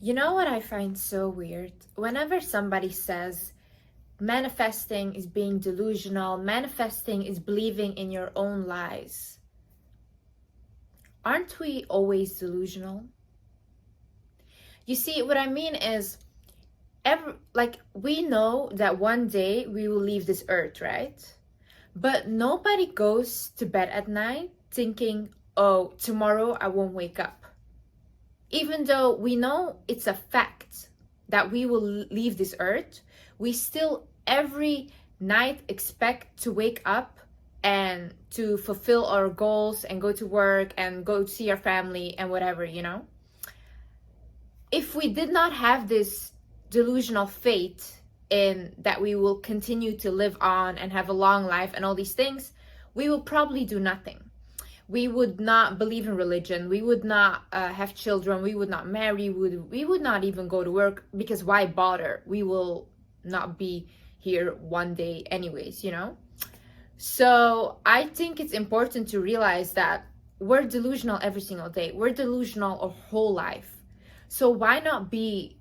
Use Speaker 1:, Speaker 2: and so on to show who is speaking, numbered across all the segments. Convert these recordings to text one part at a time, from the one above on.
Speaker 1: You know what I find so weird? Whenever somebody says manifesting is being delusional, manifesting is believing in your own lies, aren't we always delusional? You see, what I mean is, we know that one day we will leave this earth, right? But nobody goes to bed at night thinking, oh, tomorrow I won't wake up. Even though we know it's a fact that we will leave this earth, we still every night expect to wake up and to fulfill our goals and go to work and go see our family and whatever, If we did not have this delusional faith in that we will continue to live on and have a long life and all these things, we will probably do nothing. We would not believe in religion. We would not have children. We would not marry. We would not even go to work, because why bother? We will not be here one day anyways, So I think it's important to realize that we're delusional every single day. We're delusional our whole life. So why not be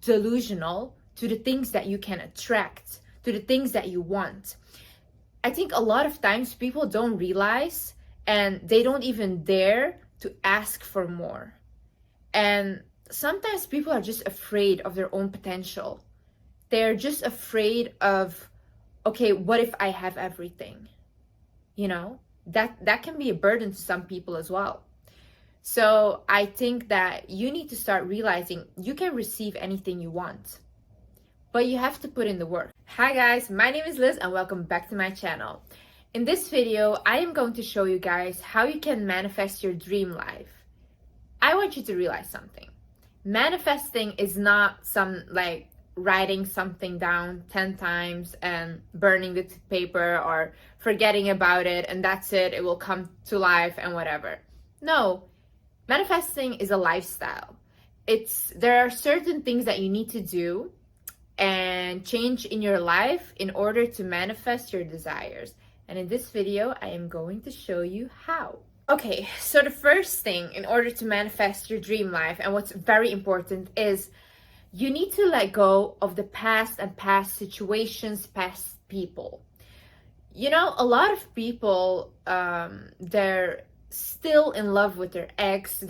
Speaker 1: delusional to the things that you can attract, to the things that you want? I think a lot of times people don't realize, and they don't even dare to ask for more. And sometimes people are just afraid of their own potential. They're just afraid of, okay, what if I have everything? That can be a burden to some people as well. So I think that you need to start realizing you can receive anything you want, but you have to put in the work. Hi guys, my name is Liz and welcome back to my channel. In this video, I am going to show you guys how you can manifest your dream life. I want you to realize something. Manifesting is not writing something down 10 times and burning the paper or forgetting about it and that's it, it will come to life and whatever. No, manifesting is a lifestyle. There are certain things that you need to do and change in your life in order to manifest your desires. And in this video, I am going to show you how. Okay, so the first thing in order to manifest your dream life, and what's very important, is you need to let go of the past and past situations, past people. A lot of people, they're still in love with their ex, or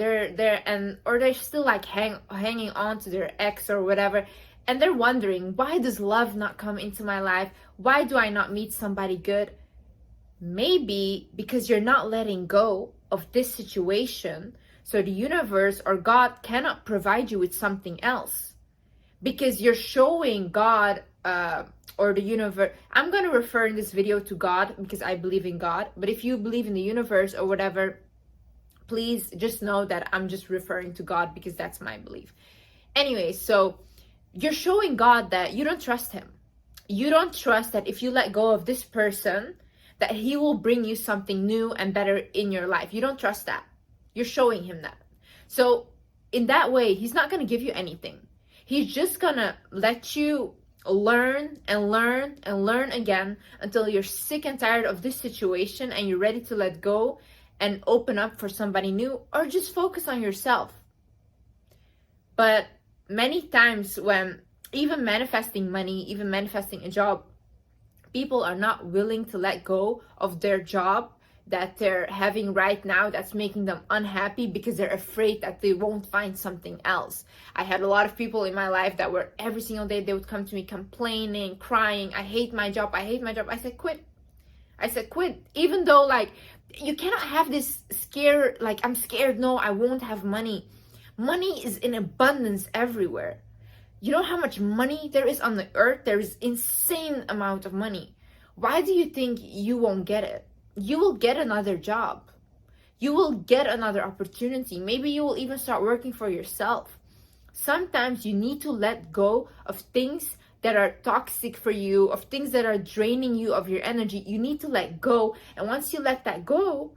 Speaker 1: they're still hanging on to their ex or whatever, and they're wondering, why does love not come into my life? Why do I not meet somebody good? Maybe because you're not letting go of this situation, so the universe or God cannot provide you with something else. Because you're showing God or the universe. I'm going to refer in this video to God because I believe in God. But if you believe in the universe or whatever, please just know that I'm just referring to God because that's my belief. Anyway, so you're showing God that you don't trust him. You don't trust that if you let go of this person, that he will bring you something new and better in your life. You don't trust that. You're showing him that. So in that way, he's not going to give you anything. He's just going to let you learn and learn and learn again until you're sick and tired of this situation and you're ready to let go and open up for somebody new, or just focus on yourself. But many times when even manifesting money, even manifesting a job, people are not willing to let go of their job that they're having right now that's making them unhappy because they're afraid that they won't find something else. I had a lot of people in my life that were every single day, they would come to me complaining, crying, I hate my job, I hate my job. I said, quit. Even though you cannot have this scare, I'm scared, no, I won't have money. Money is in abundance everywhere. You know how much money there is on the earth? There is insane amount of money. Why do you think you won't get it? You will get another job. You will get another opportunity. Maybe you will even start working for yourself. Sometimes you need to let go of things that are toxic for you, of things that are draining you of your energy. You need to let go. And once you let that go,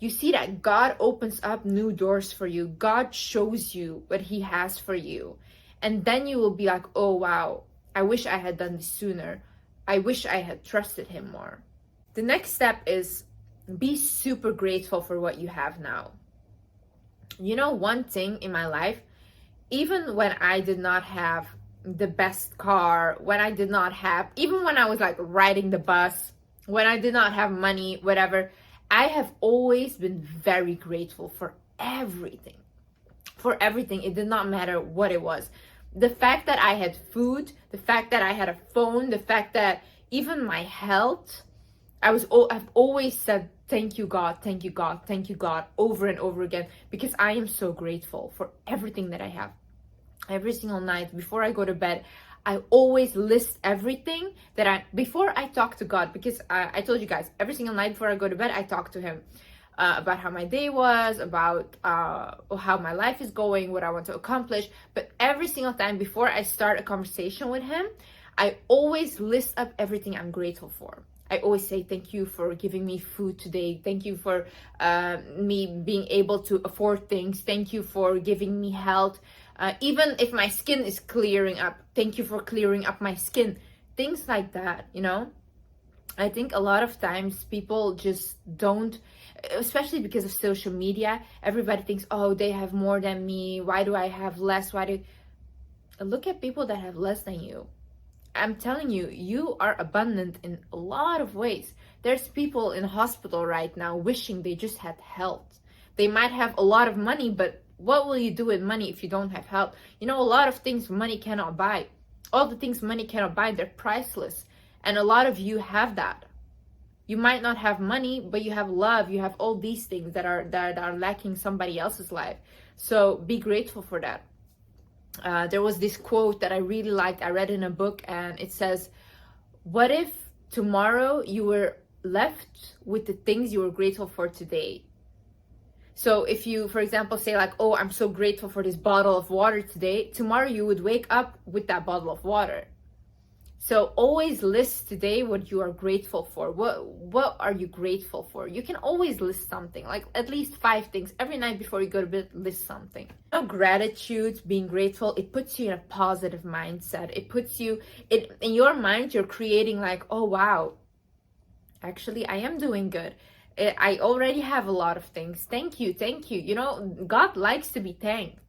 Speaker 1: you see that God opens up new doors for you. God shows you what he has for you. And then you will be like, oh, wow, I wish I had done this sooner. I wish I had trusted him more. The next step is be super grateful for what you have now. One thing in my life even when I did not have the best car, when I did not have, even when I was like riding the bus, when I did not have money, whatever, I have always been very grateful for everything. For everything. It did not matter what it was. The fact that I had food, the fact that I had a phone, the fact that even my health, I've always said, thank you, God, thank you, God, thank you, God, over and over again, because I am so grateful for everything that I have. Every single night before I go to bed, I always list everything that before I talk to God, because I told you guys, every single night before I go to bed, I talk to him about how my day was, about how my life is going, what I want to accomplish. But every single time before I start a conversation with him, I always list up everything I'm grateful for. I always say, thank you for giving me food today. Thank you for me being able to afford things. Thank you for giving me health. Even if my skin is clearing up, thank you for clearing up my skin. Things like that, you know? I think a lot of times people just don't, especially because of social media, everybody thinks, oh, they have more than me. Why do I have less? Look at people that have less than you. I'm telling you, you are abundant in a lot of ways. There's people in hospital right now wishing they just had health. They might have a lot of money, but what will you do with money if you don't have health? You know, a lot of things money cannot buy. All the things money cannot buy, they're priceless. And a lot of you have that. You might not have money, but you have love. You have all these things that are lacking somebody else's life. So be grateful for that. There was this quote that I really liked. I read in a book, and it says, what if tomorrow you were left with the things you were grateful for today? So if you, for example, say like, oh, I'm so grateful for this bottle of water today, tomorrow you would wake up with that bottle of water. So always list today what you are grateful for. What are you grateful for? You can always list something, like at least 5 things. Every night before you go to bed, list something. You know, gratitude, being grateful, it puts you in a positive mindset. It puts you, in your mind, you're creating like, oh wow, actually I am doing good. I already have a lot of things. Thank you, thank you. You know, God likes to be thanked.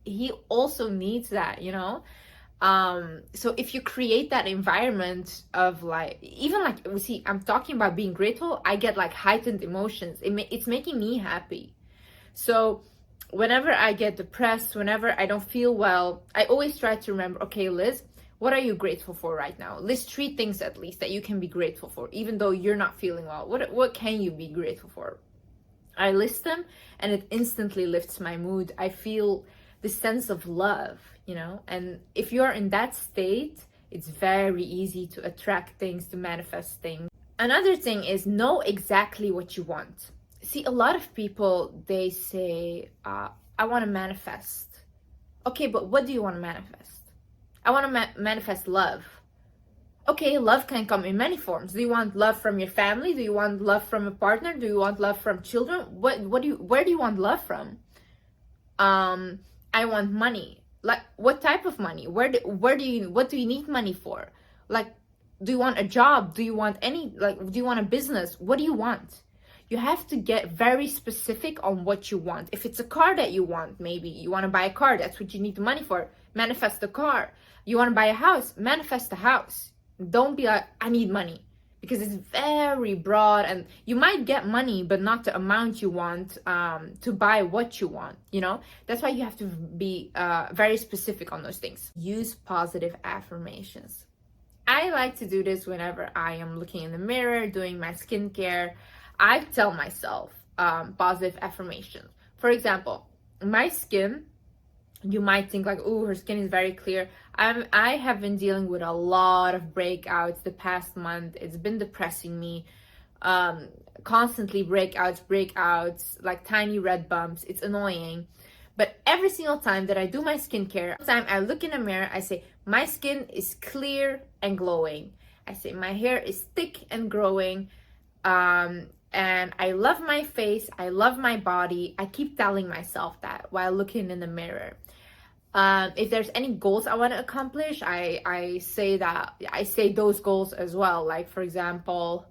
Speaker 1: He also needs that, you know. So if you create that environment of like, even like, see, I'm talking about being grateful, I get like heightened emotions. It's making me happy. So whenever I get depressed, whenever I don't feel well, I always try to remember, okay, Liz, what are you grateful for right now? List 3 things at least that you can be grateful for, even though you're not feeling well. What can you be grateful for? I list them, and it instantly lifts my mood. I feel the sense of love, you know. And if you're in that state, it's very easy to attract things, to manifest things. Another thing is, know exactly what you want. See, a lot of people, they say, I want to manifest. Okay, but what do you want to manifest? I want to manifest love. Okay, love can come in many forms. Do you want love from your family? Do you want love from a partner? Do you want love from children? Where do you want love from? I want money. Like, what type of money? What do you need money for? Like, do you want a job? Do you want do you want a business? What do you want? You have to get very specific on what you want. If it's a car that you want, maybe you want to buy a car, that's what you need the money for. Manifest the car. You want to buy a house, manifest the house. Don't be like, I need money, because it's very broad, and you might get money, but not the amount you want to buy what you want, you know? That's why you have to be very specific on those things. Use positive affirmations. I like to do this whenever I am looking in the mirror, doing my skincare. I tell myself positive affirmations. For example, my skin, you might think like, oh, her skin is very clear. I have been dealing with a lot of breakouts the past month. It's been depressing me. Constantly breakouts, like tiny red bumps. It's annoying. But every single time that I do my skincare, time I look in the mirror, I say, my skin is clear and glowing. I say, my hair is thick and growing. And I love my face. I love my body. I keep telling myself that while looking in the mirror. If there's any goals I want to accomplish, I say those goals as well. Like, for example,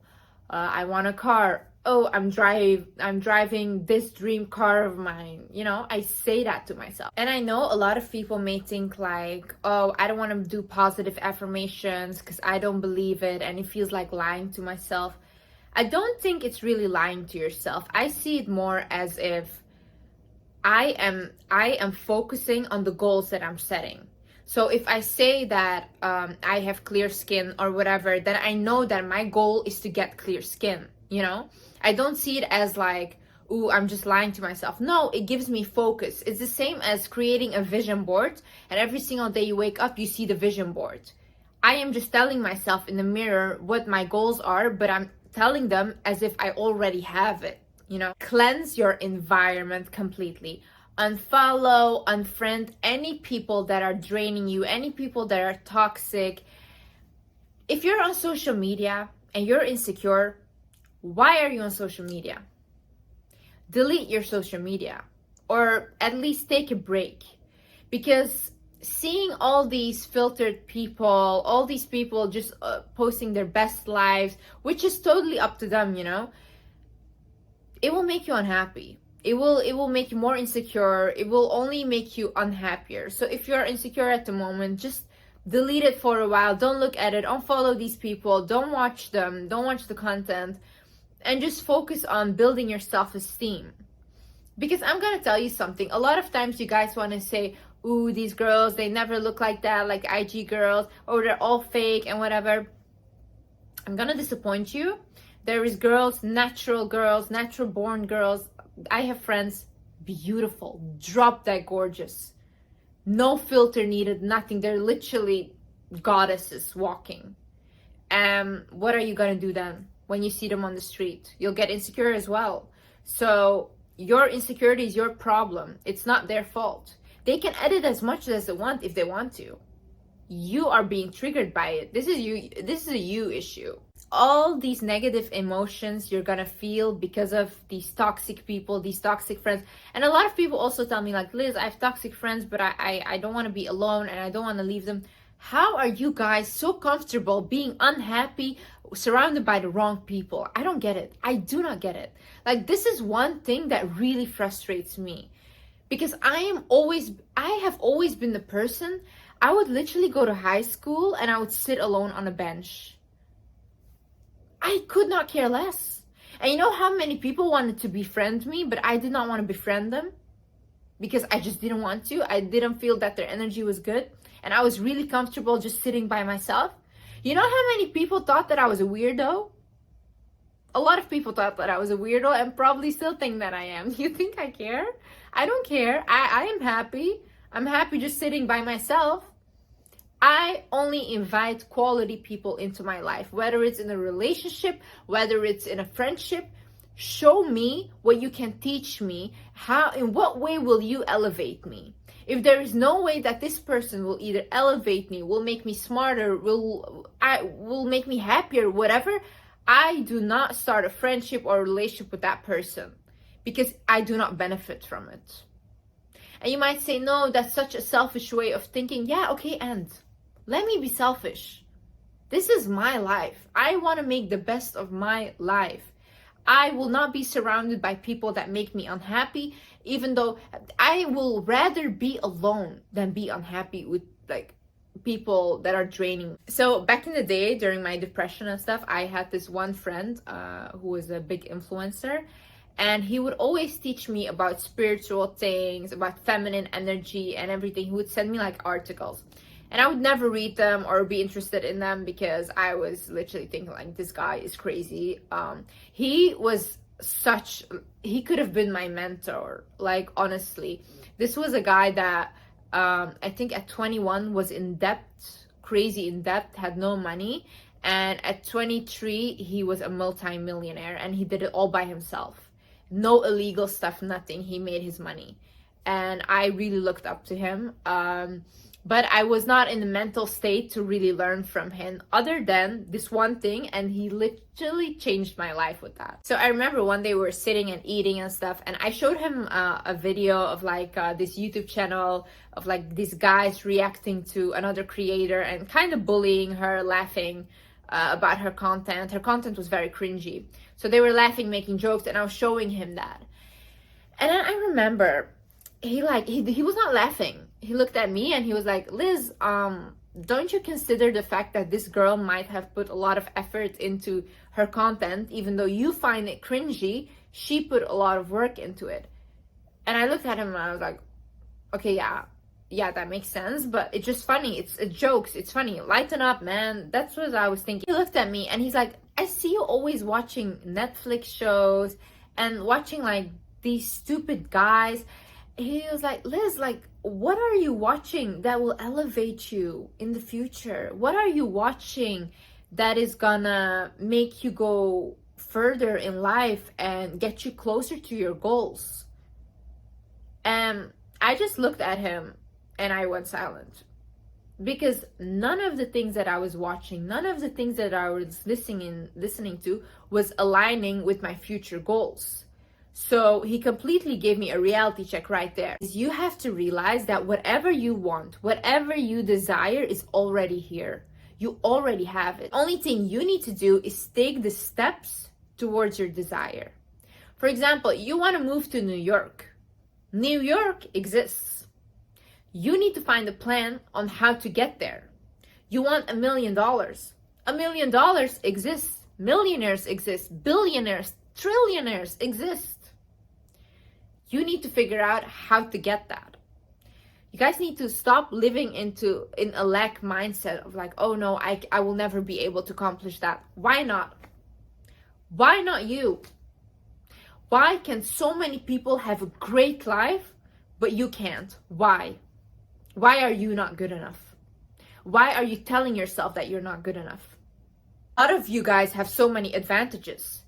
Speaker 1: I want a car. oh, I'm driving this dream car of mine. You know, I say that to myself. And I know a lot of people may think like, oh, I don't want to do positive affirmations because I don't believe it and it feels like lying to myself. I don't think it's really lying to yourself. I see it more as if I am focusing on the goals that I'm setting. So if I say that I have clear skin or whatever, then I know that my goal is to get clear skin, you know? I don't see it as like, ooh, I'm just lying to myself. No, it gives me focus. It's the same as creating a vision board, and every single day you wake up, you see the vision board. I am just telling myself in the mirror what my goals are, but I'm telling them as if I already have it, you know? Cleanse your environment completely. Unfollow, unfriend any people that are draining you, any people that are toxic. If you're on social media and you're insecure, why are you on social media? Delete your social media, or at least take a break, because seeing all these filtered people, all these people just posting their best lives, which is totally up to them, you know, it will make you unhappy. It will make you more insecure. It will only make you unhappier. So if you're insecure at the moment, just delete it for a while. Don't look at it. Unfollow these people. Don't watch them. Don't watch the content. And just focus on building your self-esteem. Because I'm going to tell you something. A lot of times you guys want to say, ooh, these girls, they never look like that, like IG girls, or they're all fake and whatever. I'm going to disappoint you. There is girls, natural born girls. I have friends, beautiful, drop dead gorgeous, no filter needed, nothing. They're literally goddesses walking. What are you gonna do then when you see them on the street? You'll get insecure as well. So your insecurity is your problem. It's not their fault. They can edit as much as they want if they want to. You are being triggered by it. This is a you issue. All these negative emotions you're gonna feel because of these toxic people, these toxic friends. And a lot of people also tell me like, Liz, I have toxic friends, but I don't want to be alone and I don't want to leave them. How are you guys so comfortable being unhappy, surrounded by the wrong people? I don't get it. I do not get it. Like, this is one thing that really frustrates me, because I have always been the person. I would literally go to high school and I would sit alone on a bench. I could not care less. And you know how many people wanted to befriend me, but I did not want to befriend them because I just didn't want to. I didn't feel that their energy was good. And I was really comfortable just sitting by myself. You know how many people thought that I was a weirdo? A lot of people thought that I was a weirdo and probably still think that I am. You think I care? I don't care. I am happy. I'm happy just sitting by myself. I only invite quality people into my life, whether it's in a relationship, whether it's in a friendship. Show me what you can teach me. In what way will you elevate me? If there is no way that this person will either elevate me, will make me smarter, will make me happier, whatever, I do not start a friendship or a relationship with that person, because I do not benefit from it. And you might say, no, that's such a selfish way of thinking. Yeah, okay, and let me be selfish. This is my life. I want to make the best of my life. I will not be surrounded by people that make me unhappy, even though I will rather be alone than be unhappy with like people that are draining. So back in the day, during my depression and stuff, I had this one friend who was a big influencer, and he would always teach me about spiritual things, about feminine energy and everything. He would send me like articles. And I would never read them or be interested in them because I was literally thinking like, this guy is crazy. He could have been my mentor. Like, honestly, this was a guy that I think at 21 was in debt, crazy in debt, had no money. And at 23, he was a multi-millionaire and he did it all by himself. No illegal stuff, nothing. He made his money. And I really looked up to him. But I was not in the mental state to really learn from him other than this one thing, and he literally changed my life with that. So I remember one day we were sitting and eating and stuff, and I showed him a video of like this YouTube channel of like these guys reacting to another creator and kind of bullying her, laughing about her content. Her content was very cringy. So they were laughing, making jokes, and I was showing him that. And then I remember he was not laughing. He looked at me and he was like, Liz, don't you consider the fact that this girl might have put a lot of effort into her content, even though you find it cringy, she put a lot of work into it. And I looked at him and I was like, okay, yeah, that makes sense, but it's just funny. It's jokes. It's funny. Lighten up, man. That's what I was thinking. He looked at me and he's like, I see you always watching Netflix shows and watching like these stupid guys. He was like, Liz, like, what are you watching that will elevate you in the future? What are you watching that is gonna make you go further in life and get you closer to your goals? And I just looked at him and I went silent, because none of the things that I was watching, none of the things that I was listening to was aligning with my future goals. So he completely gave me a reality check right there. You have to realize that whatever you want, whatever you desire is already here. You already have it. The only thing you need to do is take the steps towards your desire. For example, you want to move to New York. New York exists. You need to find a plan on how to get there. You want $1 million. $1 million exists. Millionaires exist. Billionaires, trillionaires exist. You need to figure out how to get that. You guys need to stop living in a lack mindset of like, oh no, I will never be able to accomplish that. Why not? Why not you? Why can so many people have a great life, but you can't? Why? Why are you not good enough? Why are you telling yourself that you're not good enough? A lot of you guys have so many advantages.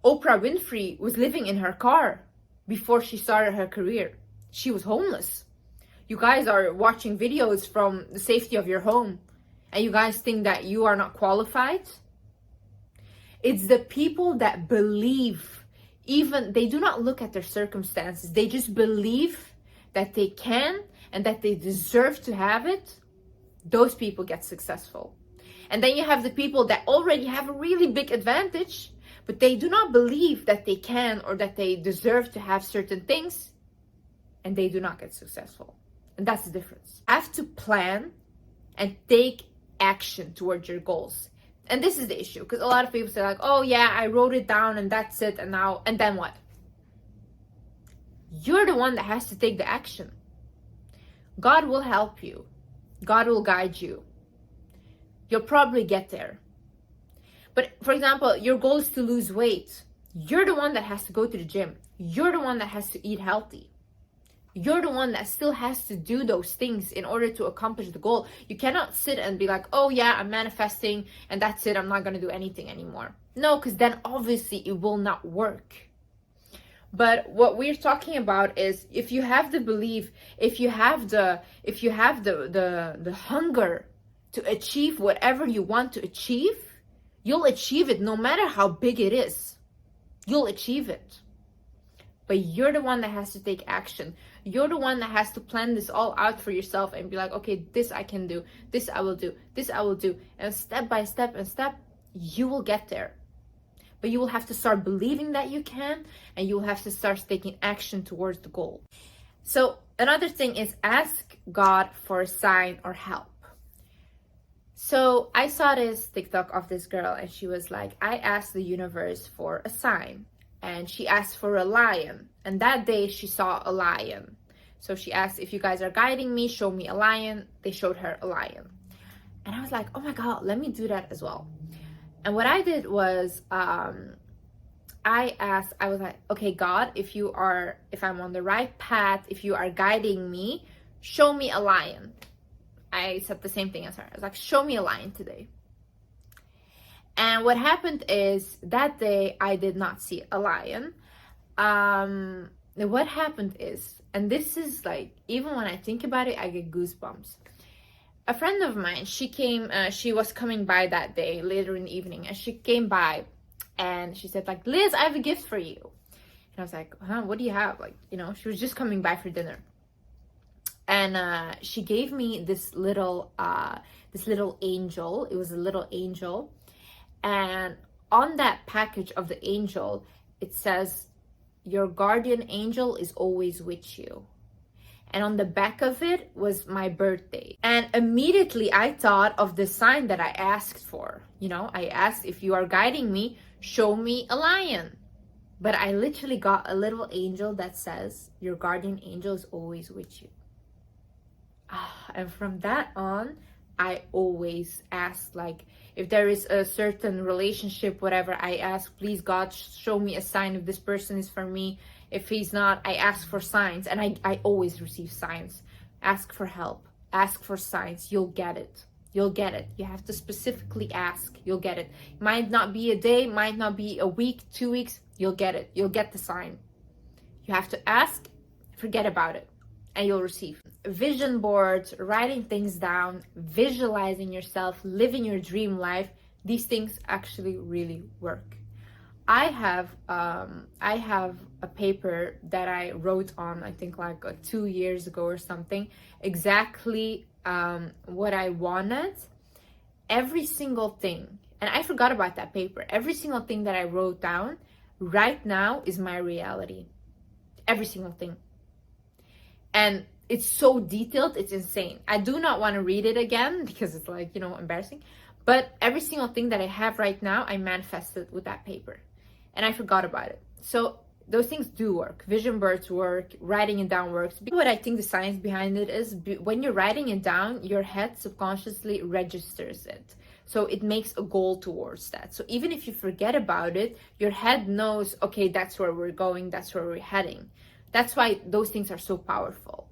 Speaker 1: Oprah Winfrey was living in her car before she started her career. She was homeless. You guys are watching videos from the safety of your home, and you guys think that you are not qualified? It's the people that believe, even they do not look at their circumstances, they just believe that they can and that they deserve to have it. Those people get successful. And then you have the people that already have a really big advantage, but they do not believe that they can or that they deserve to have certain things, and they do not get successful. And that's the difference. You have to plan and take action towards your goals. And this is the issue, because a lot of people say like, oh yeah, I wrote it down and that's it, and then what? You're the one that has to take the action. God will help you. God will guide you. You'll probably get there. But for example, your goal is to lose weight. You're the one that has to go to the gym. You're the one that has to eat healthy. You're the one that still has to do those things in order to accomplish the goal. You cannot sit and be like, oh yeah, I'm manifesting and that's it, I'm not going to do anything anymore. No, because then obviously it will not work. But what we're talking about is, if you have the belief, if you have the hunger to achieve whatever you want to achieve, you'll achieve it no matter how big it is. You'll achieve it. But you're the one that has to take action. You're the one that has to plan this all out for yourself and be like, okay, this I can do, this I will do, this I will do. And step by step and step, you will get there. But you will have to start believing that you can, and you will have to start taking action towards the goal. So another thing is, ask God for a sign or help. So I saw this TikTok of this girl, and she was like, I asked the universe for a sign. And she asked for a lion. And that day she saw a lion. So she asked, if you guys are guiding me, show me a lion. They showed her a lion. And I was like, oh my God, let me do that as well. And what I did was, I was like, okay, God, if I'm on the right path, if you are guiding me, show me a lion. I said the same thing as her. I was like, show me a lion today. And what happened is, that day I did not see a lion. What happened is, and this is like, even when I think about it, I get goosebumps. A friend of mine, she was coming by that day later in the evening, and she came by and she said like, Liz, I have a gift for you. And I was like, huh, what do you have? Like, she was just coming by for dinner. And she gave me this little angel. It was a little angel. And on that package of the angel, it says, your guardian angel is always with you. And on the back of it was my birthday. And immediately I thought of the sign that I asked for. You know, I asked, if you are guiding me, show me a lion. But I literally got a little angel that says, your guardian angel is always with you. And from that on, I always ask, like, if there is a certain relationship, whatever, I ask, please God, show me a sign if this person is for me. If he's not, I ask for signs. And I always receive signs. Ask for help. Ask for signs. You'll get it. You'll get it. You have to specifically ask. You'll get it. Might not be a day, might not be a week, 2 weeks. You'll get it. You'll get the sign. You have to ask, forget about it, and you'll receive. Vision boards, writing things down, visualizing yourself, living your dream life, these things actually really work. I have a paper that I wrote on, I think like 2 years ago or something, exactly what I wanted. Every single thing, and I forgot about that paper, every single thing that I wrote down right now is my reality. Every single thing. And it's so detailed, it's insane. I do not want to read it again because it's like, you know, embarrassing. But every single thing that I have right now, I manifested with that paper. And I forgot about it. So those things do work. Vision boards work, writing it down works. What I think the science behind it is, when you're writing it down, your head subconsciously registers it. So it makes a goal towards that. So even if you forget about it, your head knows, okay, that's where we're going, that's where we're heading. That's why those things are so powerful.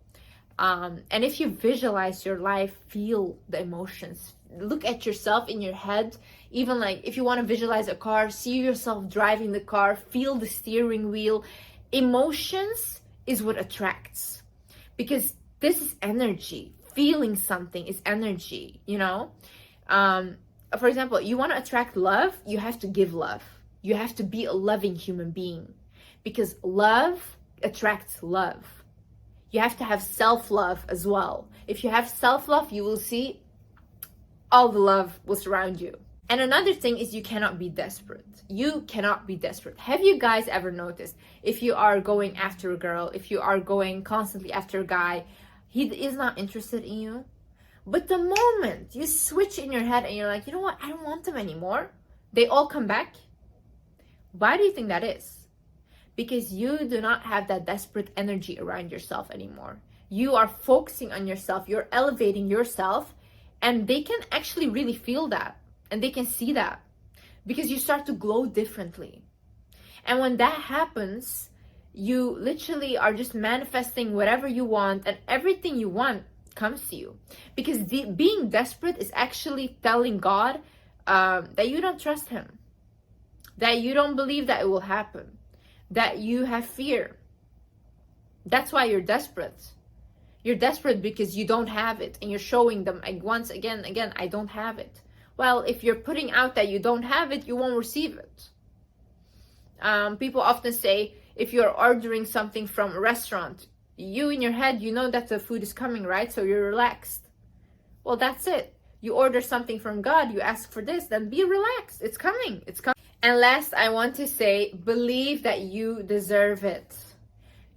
Speaker 1: And if you visualize your life, feel the emotions, look at yourself in your head. Even like if you want to visualize a car, see yourself driving the car, feel the steering wheel. Emotions is what attracts, because this is energy. Feeling something is energy, you know. For example, you want to attract love, you have to give love. You have to be a loving human being, because love attracts love. You have to have self-love as well. If you have self-love, you will see all the love will surround you. And another thing is, you cannot be desperate. You cannot be desperate. Have you guys ever noticed, if you are going after a girl, if you are going constantly after a guy, he is not interested in you? But the moment you switch in your head and you're like, you know what, I don't want them anymore, they all come back. Why do you think that is? Because you do not have that desperate energy around yourself anymore. You are focusing on yourself, you're elevating yourself, and they can actually really feel that, and they can see that, because you start to glow differently. And when that happens, you literally are just manifesting whatever you want, and everything you want comes to you. Because being desperate is actually telling God that you don't trust him, that you don't believe that it will happen, that you have fear. That's why you're desperate. You're desperate because you don't have it, and you're showing them once again, I don't have it. Well, if you're putting out that you don't have it, you won't receive it. People often say, if you're ordering something from a restaurant, you in your head, you know that the food is coming, right? So you're relaxed. Well, that's it. You order something from God, you ask for this, then be relaxed. It's coming. It's coming. And last, I want to say, believe that you deserve it.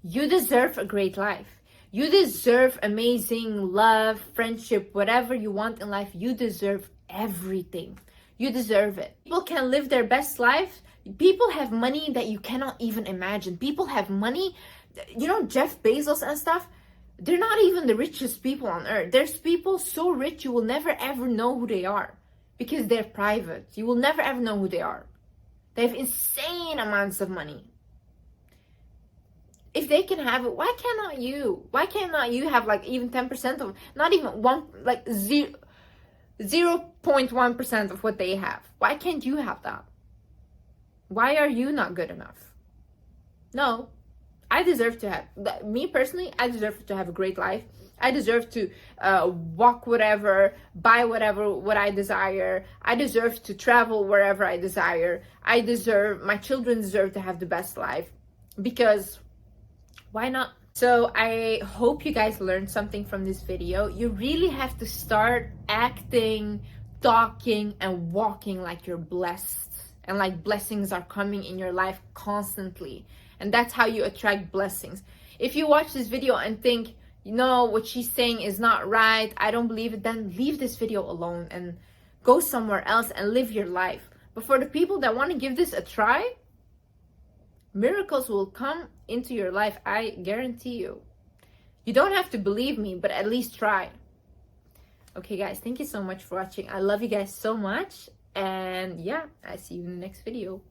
Speaker 1: You deserve a great life. You deserve amazing love, friendship, whatever you want in life. You deserve everything. You deserve it. People can live their best life. People have money that you cannot even imagine. People have money, you know, Jeff Bezos and stuff. They're not even the richest people on earth. There's people so rich you will never ever know who they are, because they're private. You will never ever know who they are. They have insane amounts of money. If they can have it, why cannot you? Why cannot you have like even 10% of, not even 0.1% of what they have? Why can't you have that? Why are you not good enough? No, I deserve to have, me personally, I deserve to have a great life. I deserve to walk whatever, buy whatever, what I desire. I deserve to travel wherever I desire. My children deserve to have the best life, because why not? So I hope you guys learned something from this video. You really have to start acting talking and walking like you're blessed, and like blessings are coming in your life constantly. And that's how you attract blessings. If you watch this video and think, you know, what she's saying is not right, I don't believe it, then leave this video alone and go somewhere else and live your life. But for the people that want to give this a try, miracles will come into your life, I guarantee you. You don't have to believe me, but at least try. Okay guys, thank you so much for watching. I love you guys so much. And yeah, I see you in the next video.